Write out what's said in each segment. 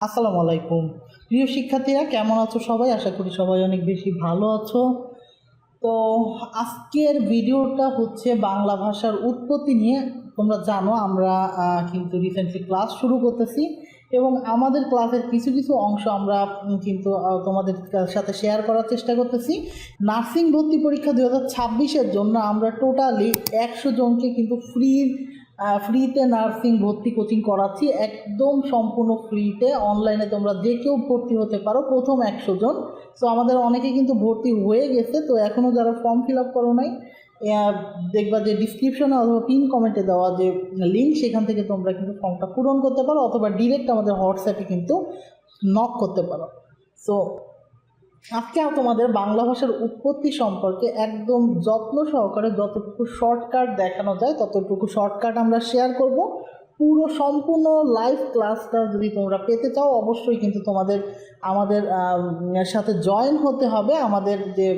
আসসালামু আলাইকুম। প্রিয় শিক্ষার্থীরা কেমন আছো সবাই? আশা করি সবাই অনেক বেশি ভালো আছো। তো আজকের ভিডিওটা হচ্ছে বাংলা ভাষার উৎপত্তি নিয়ে। তোমরা জানো আমরা কিন্তু রিসেন্টলি ক্লাস শুরু করতেছি এবং আমাদের ক্লাসের কিছু কিছু অংশ আমরা কিন্তু তোমাদের সাথে শেয়ার করার চেষ্টা করতেছি। নার্সিং ভর্তি পরীক্ষা 2026-এর জন্য আমরা টোটালি 100 জনকে কিন্তু ফ্রিতে নার্সিং ভর্তি কোচিং করাচ্ছি, একদম সম্পূর্ণ ফ্রিতে। অনলাইনে তোমরা যে কেউ ভর্তি হতে পারো, প্রথম 100 জন। সো আমাদের অনেকে কিন্তু ভর্তি হয়ে গেছে। তো এখনও যারা ফর্ম ফিল আপ করো নাই, দেখবা যে ডিসক্রিপশনে অথবা পিন কমেন্টে দেওয়া যে লিঙ্ক, সেখান থেকে তোমরা কিন্তু ফর্মটা পূরণ করতে পারো অথবা ডিরেক্ট আমাদের হোয়াটসঅ্যাপে কিন্তু নক করতে পারো। সো আজকে তোমাদের বাংলা ভাষার উৎপত্তি সম্পর্কে একদম যত্ন সহকারে যতটুকু শর্টকাট দেখানো যায় ততটুকু শর্টকাট আমরা শেয়ার করব। পুরো সম্পূর্ণ লাইভ ক্লাসটা যদি তোমরা পেতে চাও, অবশ্যই কিন্তু তোমাদের আমাদের সাথে জয়েন হতে হবে। আমাদের যে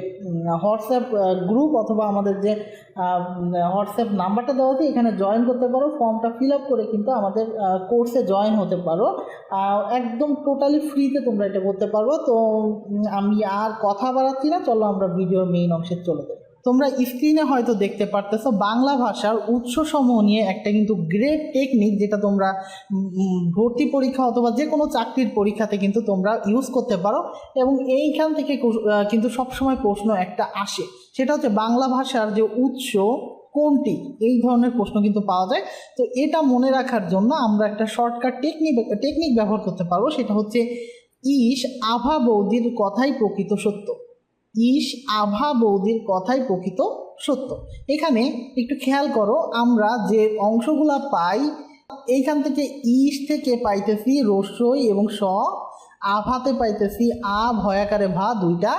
হোয়াটসঅ্যাপ গ্রুপ অথবা আমাদের যে হোয়াটসঅ্যাপ নাম্বারটা দেওয়া আছে, এখানে জয়েন করতে পারো। ফর্মটা ফিল আপ করে কিন্তু আমাদের কোর্সে জয়েন হতে পারো। একদম টোটালি ফ্রিতে তোমরা এটা করতে পারবো। তো আমি আর কথা বাড়াচ্ছি না, চলো আমরা ভিডিওর মেইন অংশে চলে যাই। তোমরা স্ক্রিনে হয়তো দেখতে পারতেছো বাংলা ভাষার উৎসসমূহ নিয়ে একটা কিন্তু গ্রেট টেকনিক, যেটা তোমরা ভর্তি পরীক্ষা অথবা যে কোনো চাকরির পরীক্ষাতে কিন্তু তোমরা ইউজ করতে পারো। এবং এইখান থেকে কিন্তু সবসময় প্রশ্ন একটা আসে, সেটা হচ্ছে বাংলা ভাষার যে উৎস কোনটি, এই ধরনের প্রশ্ন কিন্তু পাওয়া যায়। তো এটা মনে রাখার জন্য আমরা একটা শর্টকাট টেকনিক ব্যবহার করতে পারবো, সেটা হচ্ছে ইস আভা বৌদির কথাই প্রকৃত সত্য। ইস আভা বৌদির কথাই প্রকৃত সত্য। এখানে একটু খেয়াল করো, আমরা যে অংশগুলা পাই এইখান থেকে ইস থেকে পাইতেছি রস্যই এবং স, আভাতে পাইতেছি আ ভয়াকারে ভা দুইটা।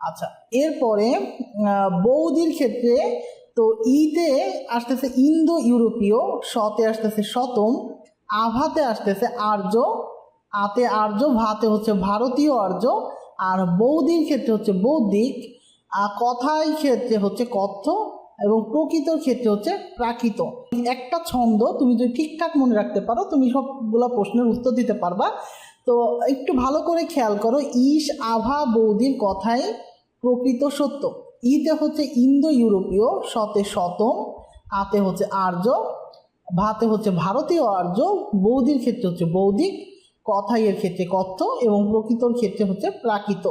আচ্ছা, এরপরে বৌদির ক্ষেত্রে তো ইতে আসতেছে ইন্দো ইউরোপীয়, শতে আসতেছে শতম, আভাতে আসতেছে আর্য, আতে আর্য, ভাতে হচ্ছে ভারতীয় আর্য, আর বৌদির ক্ষেত্রে হচ্ছে বৌদ্ধিক, কথায় ক্ষেত্রে হচ্ছে কথ্য এবং প্রকৃতর ক্ষেত্রে হচ্ছে প্রাকৃত। একটা ছন্দ তুমি যদি ঠিকঠাক মনে রাখতে পারো, তুমি সবগুলো প্রশ্নের উত্তর দিতে পারবা। তো একটু ভালো করে খেয়াল করো, ইস আভা বৌদির কথায় প্রকৃত সত্য। ইতে হচ্ছে ইন্দো ইউরোপীয়, শতে শতম, আতে হচ্ছে আর্য, ভাতে হচ্ছে ভারতীয় আর্য, বৌদির ক্ষেত্রে হচ্ছে বৌদ্ধিক, কথাই এর ক্ষেত্রে কথ্য এবং প্রকৃতর ক্ষেত্রে হচ্ছে প্রাকৃত।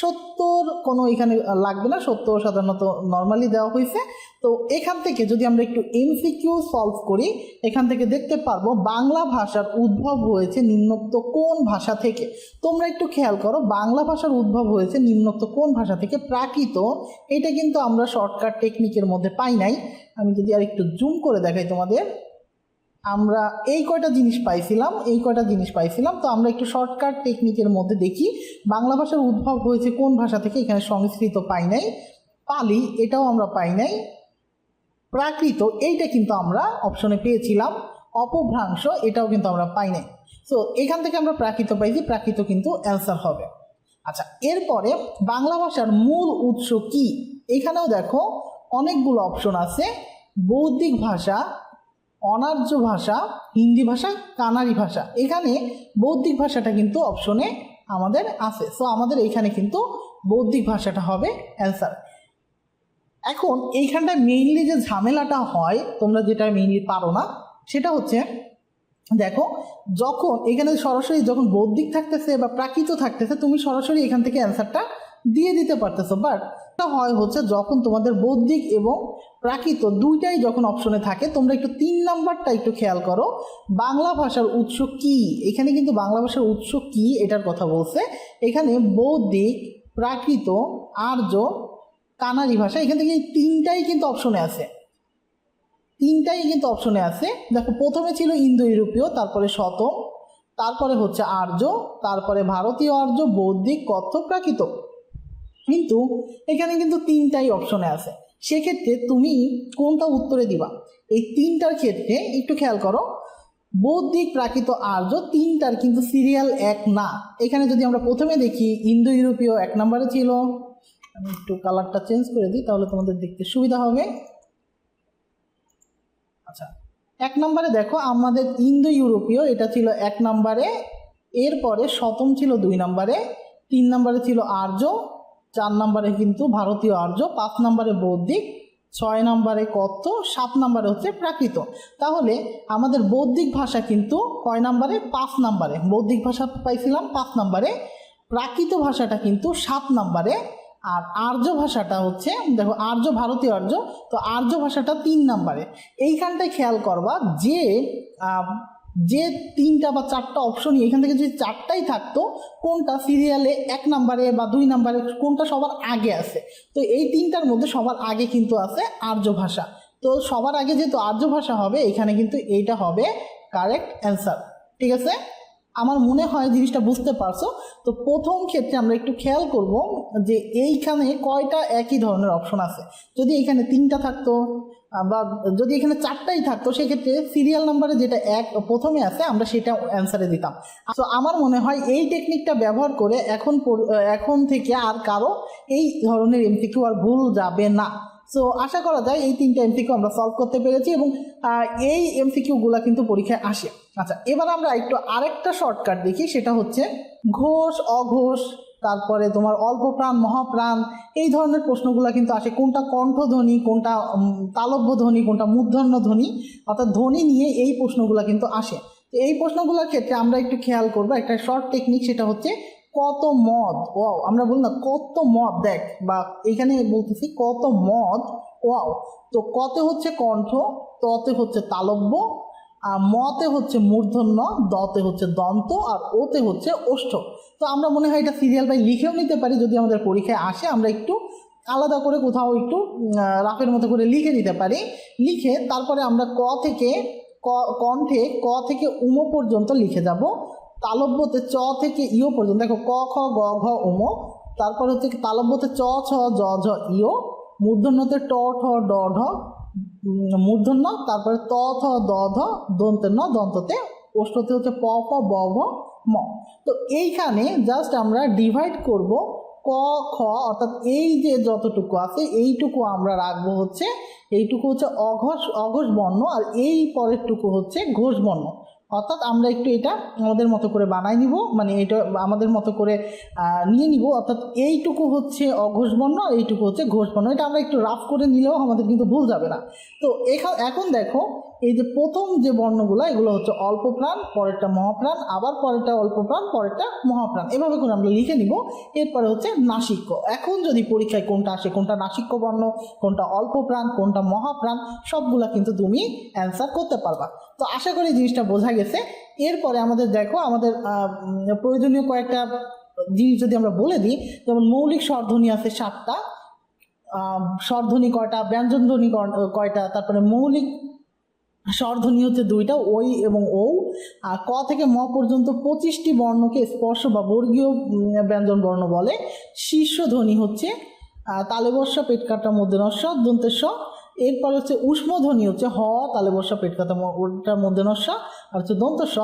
সত্যর কোনো এখানে লাগবে না, সত্য সাধারণত নর্মালি দেওয়া হয়েছে। তো এখান থেকে যদি আমরা একটু এমসিকিউ সলভ করি, এখান থেকে দেখতে পারবো বাংলা ভাষার উদ্ভব হয়েছে নিম্নোক্ত কোন ভাষা থেকে। তোমরা একটু খেয়াল করো, বাংলা ভাষার উদ্ভব হয়েছে নিম্নোক্ত কোন ভাষা থেকে, প্রাকৃত। এটা কিন্তু আমরা শর্টকাট টেকনিকের মধ্যে পাই নাই। আমি যদি আর একটু জুম করে দেখাই তোমাদের, আমরা এই কয়টা জিনিস পাইছিলাম। তো আমরা একটু শর্টকাট টেকনিকের মধ্যে দেখি বাংলা ভাষার উদ্ভব হয়েছে কোন ভাষা থেকে। এখানে সংস্কৃত পাই নাই, পালি এটাও আমরা পাই নাই, প্রাকৃত এইটা কিন্তু আমরা অপশনে পেয়েছিলাম, অপভ্রাংশ এটাও কিন্তু আমরা পাই নাই। সো এখান থেকে আমরা প্রাকৃত পাইছি, প্রাকৃত কিন্তু অ্যান্সার হবে। আচ্ছা, এরপরে বাংলা ভাষার মূল উৎস কি, এখানেও দেখো অনেকগুলো অপশন আছে। বৌদ্ধিক ভাষা, অনার্য ভাষা, হিন্দি ভাষা, কানাড়ি ভাষা। এখানে বৌদ্ধিক ভাষাটা কিন্তু অপশনে আমাদের আছে। সো আমাদের এইখানে কিন্তু বৌদ্ধিক ভাষাটা হবে অ্যান্সার। এখন এইখানটায় মেইনলি যে ঝামেলাটা হয়, তোমরা যেটা মেইনলি পারো না, সেটা হচ্ছে দেখো, যখন এখানে সরাসরি যখন বৌদ্ধিক থাকতেছে বা প্রাকৃত থাকতেছে, তুমি সরাসরি এখান থেকে অ্যান্সারটা দিয়ে দিতে পারতেছো। বাট হয় হচ্ছে যখন তোমাদের বৌদ্ধিক এবং প্রাকৃত দুইটাই যখন অপশনে থাকে, তোমরা একটু 3 নাম্বারটা একটু খেয়াল করো, বাংলা ভাষার উৎস কি। এখানে কিন্তু বাংলা ভাষার উৎস কি এটার কথা বলছে। এখানে বৌদ্ধিক, প্রাকৃত, আর্য, কানাড়ি ভাষা, এখান থেকে এই তিনটাই কিন্তু অপশনে আছে। দেখো, প্রথমে ছিল ইন্দো ইউরোপীয়, তারপরে শতম, তারপরে হচ্ছে আর্য, তারপরে ভারতীয় আর্য, বৌদ্ধিক, কথ্য, প্রাকৃত। কিন্তু এখানে কিন্তু তিনটাই অপশনে আছে। সেক্ষেত্রে তুমি কোনটা উত্তরে দিবা? এই তিনটার ক্ষেত্রে একটু খেয়াল করো, বৌদ্ধিক, প্রাকৃত, আর্য তিনটার কিন্তু সিরিয়াল এক না। এখানে যদি আমরা প্রথমে দেখি, ইন্দো ইউরোপীয় 1 নম্বরে ছিল। আমি একটু কালারটা চেঞ্জ করে দিই, তাহলে তোমাদের দেখতে সুবিধা হবে। আচ্ছা, 1 নম্বরে দেখো আমাদের ইন্দো ইউরোপীয়, এটা ছিল 1 নম্বরে। এরপরে শতম ছিল 2 নম্বরে, 3 নম্বরে ছিল আর্য, 4 নম্বরে কিন্তু ভারতীয় আর্য, 5 নম্বরে বৌদ্ধিক, 6 নম্বরে কত্ত, 7 নম্বরে হচ্ছে প্রাকৃত। তাহলে আমাদের বৌদ্ধিক ভাষা কিন্তু কয় নম্বরে? 5 নম্বরে। বৌদ্ধিক ভাষা পাইছিলাম 5 নম্বরে, প্রাকৃত ভাষাটা কিন্তু 7 নম্বরে, আর আর্য ভাষাটা হচ্ছে দেখো আর্য ভারতীয় আর্য, তো আর্য ভাষাটা 3 নম্বরে। এইখানটায় খেয়াল করবা যে যে 3টা বা 4টা অপশনই এখান থেকে যদি 4টাই থাকতো, কোনটা সিরিয়ালে 1 নম্বরে বা 2 নম্বরে, কোনটা সবার আগে আছে? তো এই 3টার মধ্যে সবার আগে কিন্তু আছে আর্য ভাষা। তো সবার আগে যেহেতু আর্য ভাষা হবে, এখানে কিন্তু এইটা হবে কারেক্ট অ্যান্সার। ঠিক আছে, আমার মনে হয় জিনিসটা বুঝতে পারছো। তো প্রথম ক্ষেত্রে আমরা একটু খেয়াল করব যে এইখানে কয়টা একই ধরনের অপশন আছে। যদি এখানে 3টা থাকতো বা যদি এখানে 4টাই থাকতো, সেক্ষেত্রে সিরিয়াল নাম্বারে যেটা প্রথমে আছে আমরা সেটা অ্যান্সারে দিতাম। তো আমার মনে হয় এই টেকনিকটা ব্যবহার করে এখন থেকে আর কারো এই ধরনের এমসিকিউ আর ভুল যাবে না। সো আশা করা যায় এই 3টা এমসিকিউ আমরা সলভ করতে পেরেছি এবং এই এমসিকিউগুলো কিন্তু পরীক্ষায় আসে। আচ্ছা, এবার আমরা একটু আরেকটা শর্টকাট দেখি, সেটা হচ্ছে ঘোষ, অঘোষ, তারপরে তোমার অল্প প্রাণ, মহাপ্রাণ, এই ধরনের প্রশ্নগুলো কিন্তু আসে। কোনটা কণ্ঠধ্বনি, কোনটা তালব্য ধ্বনি, কোনটা মূর্ধন্য ধ্বনি, অর্থাৎ ধ্বনি নিয়ে এই প্রশ্নগুলো কিন্তু আসে। তো এই প্রশ্নগুলোর ক্ষেত্রে আমরা একটু খেয়াল করবো একটা শর্ট টেকনিক, সেটা হচ্ছে কত মদ। ওয়াও, আমরা বলি না কত মদ, দেখ, বা এখানে বলতেছি কত মদ। ওয়াও, তো কতে হচ্ছে কণ্ঠ, ততে হচ্ছে তালব্য, আর মতে হচ্ছে মূর্ধন্য, দতে হচ্ছে দন্ত, আর ওতে হচ্ছে ওষ্ঠ। তো আমরা মনে হয় এটা সিরিয়াল বাই লিখেও নিতে পারি, যদি আমাদের পরীক্ষায় আসে আমরা একটু আলাদা করে কোথাও একটু রাফের মতো করে লিখে নিতে পারি। লিখে তারপরে আমরা কণ্ঠে ক থেকে উম পর্যন্ত লিখে যাব, তালব্যতে চ থেকে ইয় পর্যন্ত, দেখো ক খ গ ঘ উম, তারপর হচ্ছে তালব্যতে চ ছ জ ঝ ইয়, মূর্ধন্যতে ট ঠ ড ঢ মূর্ধন্য, তারপরে ত থ দ ধ, দন্তের ন, দন্ততে, ওষ্ঠতে হচ্ছে প প ব ভ ম। তো এইখানে জাস্ট আমরা ডিভাইড করব ক খ, অর্থাৎ এই যে যতটুকু আছে এইটুকু আমরা রাখবো হচ্ছে, এইটুকু হচ্ছে অঘোষ বর্ণ, আর এই পরেরটুকু হচ্ছে ঘোষ বর্ণ। অর্থাৎ আমরা একটু এটা আমাদের মতো করে বানাই নিব, মানে এটা আমাদের মতো করে নিয়ে নিব। অর্থাৎ এইটুকু হচ্ছে অঘোষ বর্ণ, এইটুকু হচ্ছে ঘোষ বর্ণ। এটা আমরা একটু রাফ করে নিলেও আমাদের কিন্তু ভুল যাবে না। তো এখন দেখো এই যে প্রথম যে বর্ণগুলো, এগুলো হচ্ছে অল্প প্রাণ, পরেরটা মহাপ্রাণ, আবার পরেরটা অল্প প্রাণ, পরেরটা মহাপ্রাণ, এভাবে করে আমরা লিখে নিব। এরপরে হচ্ছে নাসিক্য। এখন যদি পরীক্ষায় কোনটা আসে, কোনটা নাসিক্য বর্ণ, কোনটা অল্প প্রাণ, কোনটা মহাপ্রাণ, সবগুলা কিন্তু তুমি অ্যান্সার করতে পারবা। তো আশা করি জিনিসটা বোঝা গেছে। এরপরে আমাদের দেখো আমাদের প্রয়োজনীয় কয়েকটা জিনিস যদি আমরা বলে দিই, যেমন মৌলিক স্বরধ্বনি আছে 7টা, স্বরধ্বনি কয়টা, ব্যঞ্জনধ্বনি কয়টা, তারপরে মৌলিক স্বরধ্বনি হচ্ছে 2টা, ওই এবং ও। আর ক থেকে ম পর্যন্ত 25টি বর্ণকে স্পর্শ বা বর্গীয় ব্যঞ্জন বর্ণ বলে। শীর্ষ ধ্বনি হচ্ছে তালেবর্ষ, পেট কাটা, মূর্ধন্য, দন্তের স। এরপর হচ্ছে উষ্ম ধ্বনি হচ্ছে হ, তালেবর্ষ, পেট কাটা, ওটার মূর্ধন্য, আর হচ্ছে দন্ত স।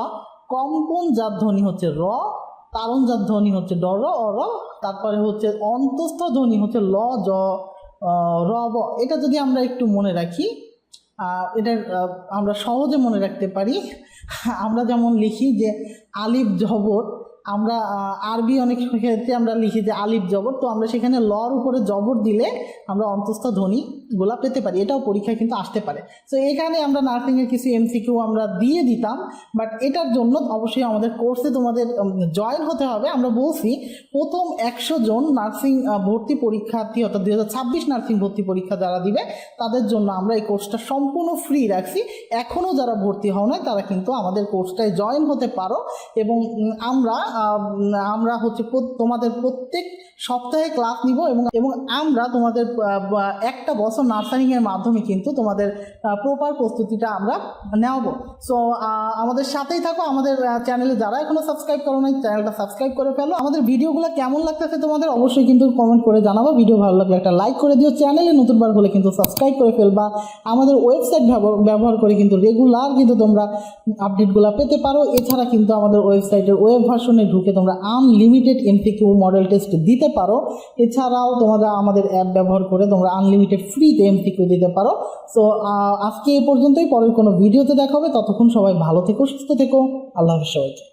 কম্পন জাত ধ্বনি হচ্ছে র, তারণ জাত ধ্বনি হচ্ছে ড, র, অ, র। তারপরে হচ্ছে অন্তস্থ ধ্বনি হচ্ছে ল, জ, র, ব। এটা যদি আমরা একটু মনে রাখি, এটা আমরা সহজে মনে রাখতে পারি। আমরা যেমন লিখি যে আলিফ জবর, আমরা আরবি অনেক ক্ষেত্রে আমরা লিখি যে আলিফ জবর, তো আমরা সেখানে লর উপরে জবর দিলে আমরা অন্তস্থ ধ্বনিগুলা পেতে পারি। এটাও পরীক্ষায় কিন্তু আসতে পারে। তো এখানে আমরা নার্সিংয়ের কিছু এমসিকিউ আমরা দিয়ে দিতাম, বাট এটার জন্য অবশ্যই আমাদের কোর্সে তোমাদের জয়েন হতে হবে। আমরা বলছি প্রথম 100 জন নার্সিং ভর্তি পরীক্ষার্থী, অর্থাৎ 2026 নার্সিং ভর্তি পরীক্ষা যারা দিবে তাদের জন্য আমরা এই কোর্সটা সম্পূর্ণ ফ্রি রাখছি। এখনও যারা ভর্তি হও না তারা কিন্তু আমাদের কোর্সটায় জয়েন হতে পারো, এবং আমরা হচ্ছে তোমাদের প্রত্যেক সপ্তাহে ক্লাস নিব, এবং আমরা তোমাদের একটা বছর নার্সারিংয়ের মাধ্যমে কিন্তু তোমাদের প্রপার প্রস্তুতিটা আমরা নেওয়াবো। সো আমাদের সাথেই থাকো। আমাদের চ্যানেলে যারা এখনো সাবস্ক্রাইব করো নাই, চ্যানেলটা সাবস্ক্রাইব করে ফেলো। আমাদের ভিডিওগুলো কেমন লাগতেছে তোমাদের অবশ্যই কিন্তু কমেন্ট করে জানাবো। ভিডিও ভালো লাগলে একটা লাইক করে দিও, চ্যানেলে নতুনবার হলে কিন্তু সাবস্ক্রাইব করে ফেলবা। আমাদের ওয়েবসাইট ব্যবহার করে কিন্তু রেগুলার কিন্তু তোমরা আপডেটগুলো পেতে পারো। এছাড়া কিন্তু আমাদের ওয়েবসাইটের ওয়েব ভার্সনে ঢুকে তোমরা আনলিমিটেড এমসিকিউ মডেল টেস্ট দিতে পারো। এছাড়াও তোমরা আমাদের অ্যাপ ব্যবহার করে তোমরা আনলিমিটেড ফ্রিতে এমসিকিউ দিতে পারো। সো আজকে এই পর্যন্তই, পরের কোনো ভিডিওতে দেখা হবে। ততক্ষণ সবাই ভালো থেকো, সুস্থ থেকো। আল্লাহ হাফেজ সবাইকে।